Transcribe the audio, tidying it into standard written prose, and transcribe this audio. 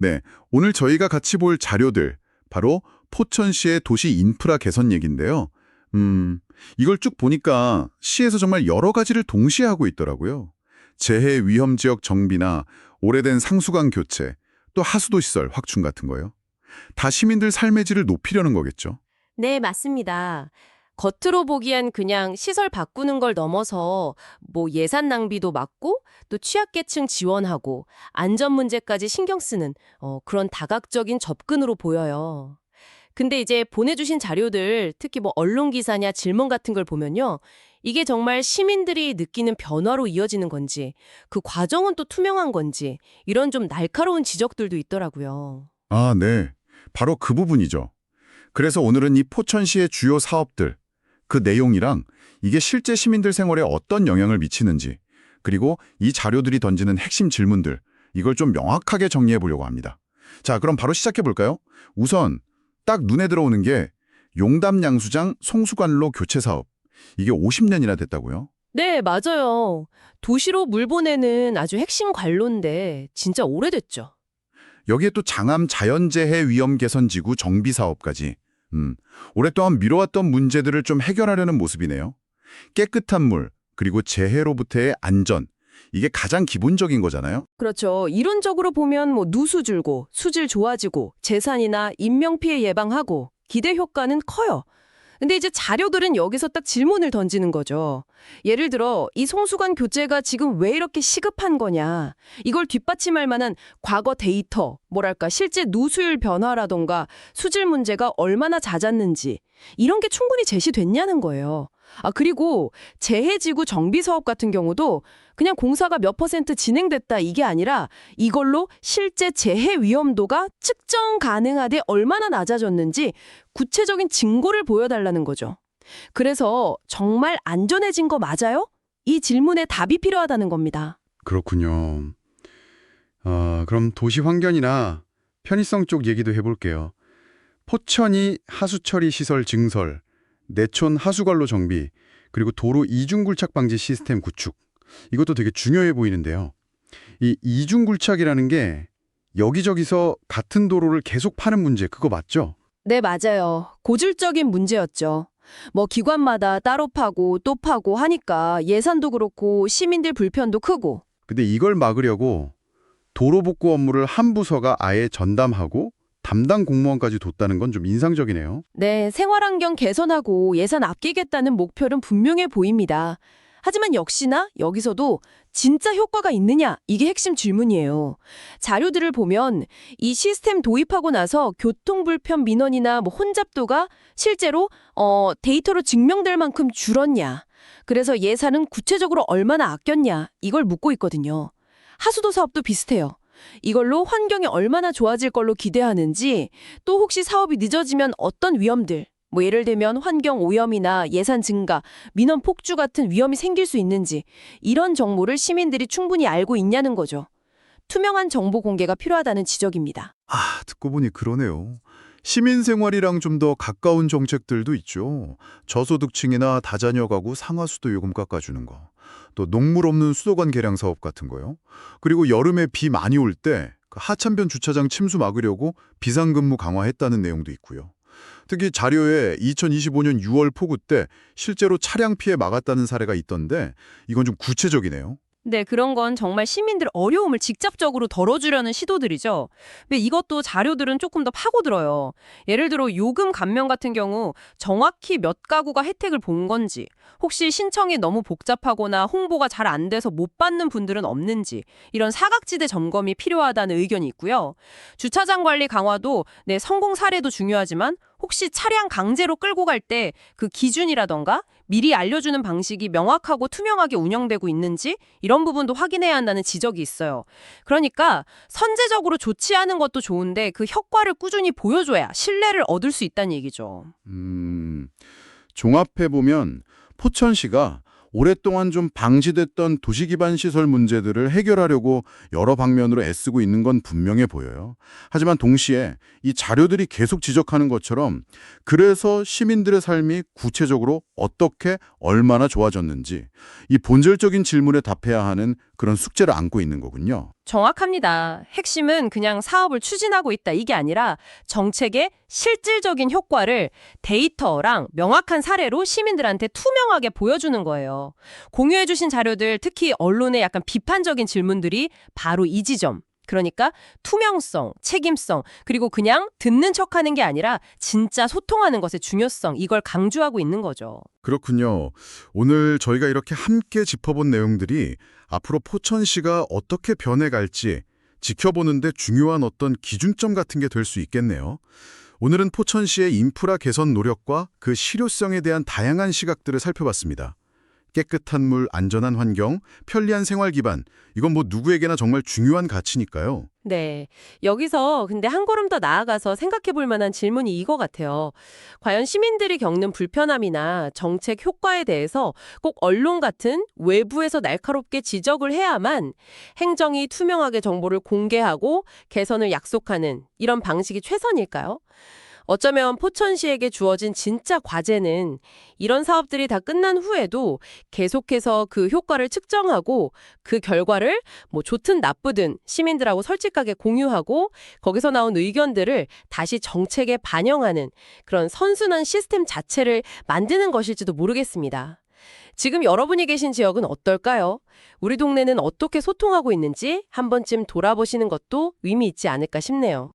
네, 오늘 저희가 같이 볼 자료들, 바로 포천시의 도시 인프라 개선 얘기인데요. 이걸 쭉 보니까 시에서 정말 여러 가지를 동시에 하고 있더라고요. 재해 위험 지역 정비나 오래된 상수강 교체, 또 하수도 시설 확충 같은 거요. 다 시민들 삶의 질을 높이려는 거겠죠. 네, 맞습니다. 겉으로 보기엔 그냥 시설 바꾸는 걸 넘어서 예산 낭비도 막고 또 취약계층 지원하고 안전 문제까지 신경 쓰는 그런 다각적인 접근으로 보여요. 근데 이제 보내주신 자료들, 특히 언론 기사냐 질문 같은 걸 보면요. 이게 정말 시민들이 느끼는 변화로 이어지는 건지, 그 과정은 또 투명한 건지, 이런 좀 날카로운 지적들도 있더라고요. 아, 네. 바로 그 부분이죠. 그래서 오늘은 이 포천시의 주요 사업들, 그 내용이랑 이게 실제 시민들 생활에 어떤 영향을 미치는지, 그리고 이 자료들이 던지는 핵심 질문들, 이걸 좀 명확하게 정리해 보려고 합니다. 자, 그럼 바로 시작해 볼까요? 우선 딱 눈에 들어오는 게 용담 양수장 송수관로 교체 사업. 이게 50년이나 됐다고요? 네, 맞아요. 도시로 물 보내는 아주 핵심 관로인데 진짜 오래됐죠. 여기에 또 장암 자연재해 위험 개선 지구 정비 사업까지. 오랫동안 미뤄왔던 문제들을 좀 해결하려는 모습이네요. 깨끗한 물, 그리고 재해로부터의 안전. 이게 가장 기본적인 거잖아요. 그렇죠. 이론적으로 보면 누수 줄고 수질 좋아지고 재산이나 인명피해 예방하고 기대 효과는 커요. 근데 이제 자료들은 여기서 딱 질문을 던지는 거죠. 예를 들어 이 송수관 교체가 지금 왜 이렇게 시급한 거냐. 이걸 뒷받침할 만한 과거 데이터, 실제 누수율 변화라던가 수질 문제가 얼마나 잦았는지 이런 게 충분히 제시됐냐는 거예요. 그리고 재해지구 정비 사업 같은 경우도 그냥 공사가 몇 % 진행됐다 이게 아니라 이걸로 실제 재해 위험도가 측정 가능하되 얼마나 낮아졌는지 구체적인 증거를 보여달라는 거죠. 그래서 정말 안전해진 거 맞아요? 이 질문에 답이 필요하다는 겁니다. 그렇군요. 그럼 도시 환경이나 편의성 쪽 얘기도 해볼게요. 포천이 하수처리 시설 증설, 내촌 하수관로 정비, 그리고 도로 이중굴착 방지 시스템 구축. 이것도 되게 중요해 보이는데요. 이 이중굴착이라는 게 여기저기서 같은 도로를 계속 파는 문제, 그거 맞죠? 네, 맞아요. 고질적인 문제였죠. 기관마다 따로 파고 또 파고 하니까 예산도 그렇고 시민들 불편도 크고. 근데 이걸 막으려고 도로 복구 업무를 한 부서가 아예 전담하고 담당 공무원까지 뒀다는 건 좀 인상적이네요. 네, 생활환경 개선하고 예산 아끼겠다는 목표는 분명해 보입니다. 하지만 역시나 여기서도 진짜 효과가 있느냐? 이게 핵심 질문이에요. 자료들을 보면 이 시스템 도입하고 나서 교통불편 민원이나 혼잡도가 실제로 데이터로 증명될 만큼 줄었냐? 그래서 예산은 구체적으로 얼마나 아꼈냐? 이걸 묻고 있거든요. 하수도 사업도 비슷해요. 이걸로 환경이 얼마나 좋아질 걸로 기대하는지, 또 혹시 사업이 늦어지면 어떤 위험들, 예를 들면 환경 오염이나 예산 증가, 민원 폭주 같은 위험이 생길 수 있는지 이런 정보를 시민들이 충분히 알고 있냐는 거죠. 투명한 정보 공개가 필요하다는 지적입니다. 듣고 보니 그러네요. 시민 생활이랑 좀 더 가까운 정책들도 있죠. 저소득층이나 다자녀 가구 상하수도 요금 깎아주는 거. 또 녹물 없는 수도관 개량 사업 같은 거요. 그리고 여름에 비 많이 올 때 하천변 주차장 침수 막으려고 비상근무 강화했다는 내용도 있고요. 특히 자료에 2025년 6월 폭우 때 실제로 차량 피해 막았다는 사례가 있던데 이건 좀 구체적이네요. 네, 그런 건 정말 시민들 어려움을 직접적으로 덜어주려는 시도들이죠. 근데 이것도 자료들은 조금 더 파고들어요. 예를 들어 요금 감면 같은 경우 정확히 몇 가구가 혜택을 본 건지, 혹시 신청이 너무 복잡하거나 홍보가 잘 안 돼서 못 받는 분들은 없는지, 이런 사각지대 점검이 필요하다는 의견이 있고요. 주차장 관리 강화도 성공 사례도 중요하지만 혹시 차량 강제로 끌고 갈 때 그 기준이라던가 미리 알려주는 방식이 명확하고 투명하게 운영되고 있는지 이런 부분도 확인해야 한다는 지적이 있어요. 그러니까 선제적으로 조치하는 것도 좋은데 그 효과를 꾸준히 보여줘야 신뢰를 얻을 수 있다는 얘기죠. 종합해보면 포천시가 오랫동안 좀 방치됐던 도시 기반 시설 문제들을 해결하려고 여러 방면으로 애쓰고 있는 건 분명해 보여요. 하지만 동시에 이 자료들이 계속 지적하는 것처럼 그래서 시민들의 삶이 구체적으로 어떻게 얼마나 좋아졌는지 이 본질적인 질문에 답해야 하는 그런 숙제를 안고 있는 거군요. 정확합니다. 핵심은 그냥 사업을 추진하고 있다 이게 아니라 정책의 실질적인 효과를 데이터랑 명확한 사례로 시민들한테 투명하게 보여주는 거예요. 공유해 주신 자료들, 특히 언론의 약간 비판적인 질문들이 바로 이 지점. 그러니까 투명성, 책임성, 그리고 그냥 듣는 척하는 게 아니라 진짜 소통하는 것의 중요성, 이걸 강조하고 있는 거죠. 그렇군요. 오늘 저희가 이렇게 함께 짚어본 내용들이 앞으로 포천시가 어떻게 변해갈지 지켜보는데 중요한 어떤 기준점 같은 게 될 수 있겠네요. 오늘은 포천시의 인프라 개선 노력과 그 실효성에 대한 다양한 시각들을 살펴봤습니다. 깨끗한 물, 안전한 환경, 편리한 생활 기반, 이건 뭐 누구에게나 정말 중요한 가치니까요. 네. 여기서 근데 한 걸음 더 나아가서 생각해 볼 만한 질문이 이거 같아요. 과연 시민들이 겪는 불편함이나 정책 효과에 대해서 꼭 언론 같은 외부에서 날카롭게 지적을 해야만 행정이 투명하게 정보를 공개하고 개선을 약속하는 이런 방식이 최선일까요? 어쩌면 포천시에게 주어진 진짜 과제는 이런 사업들이 다 끝난 후에도 계속해서 그 효과를 측정하고 그 결과를 뭐 좋든 나쁘든 시민들하고 솔직하게 공유하고 거기서 나온 의견들을 다시 정책에 반영하는 그런 선순환 시스템 자체를 만드는 것일지도 모르겠습니다. 지금 여러분이 계신 지역은 어떨까요? 우리 동네는 어떻게 소통하고 있는지 한 번쯤 돌아보시는 것도 의미 있지 않을까 싶네요.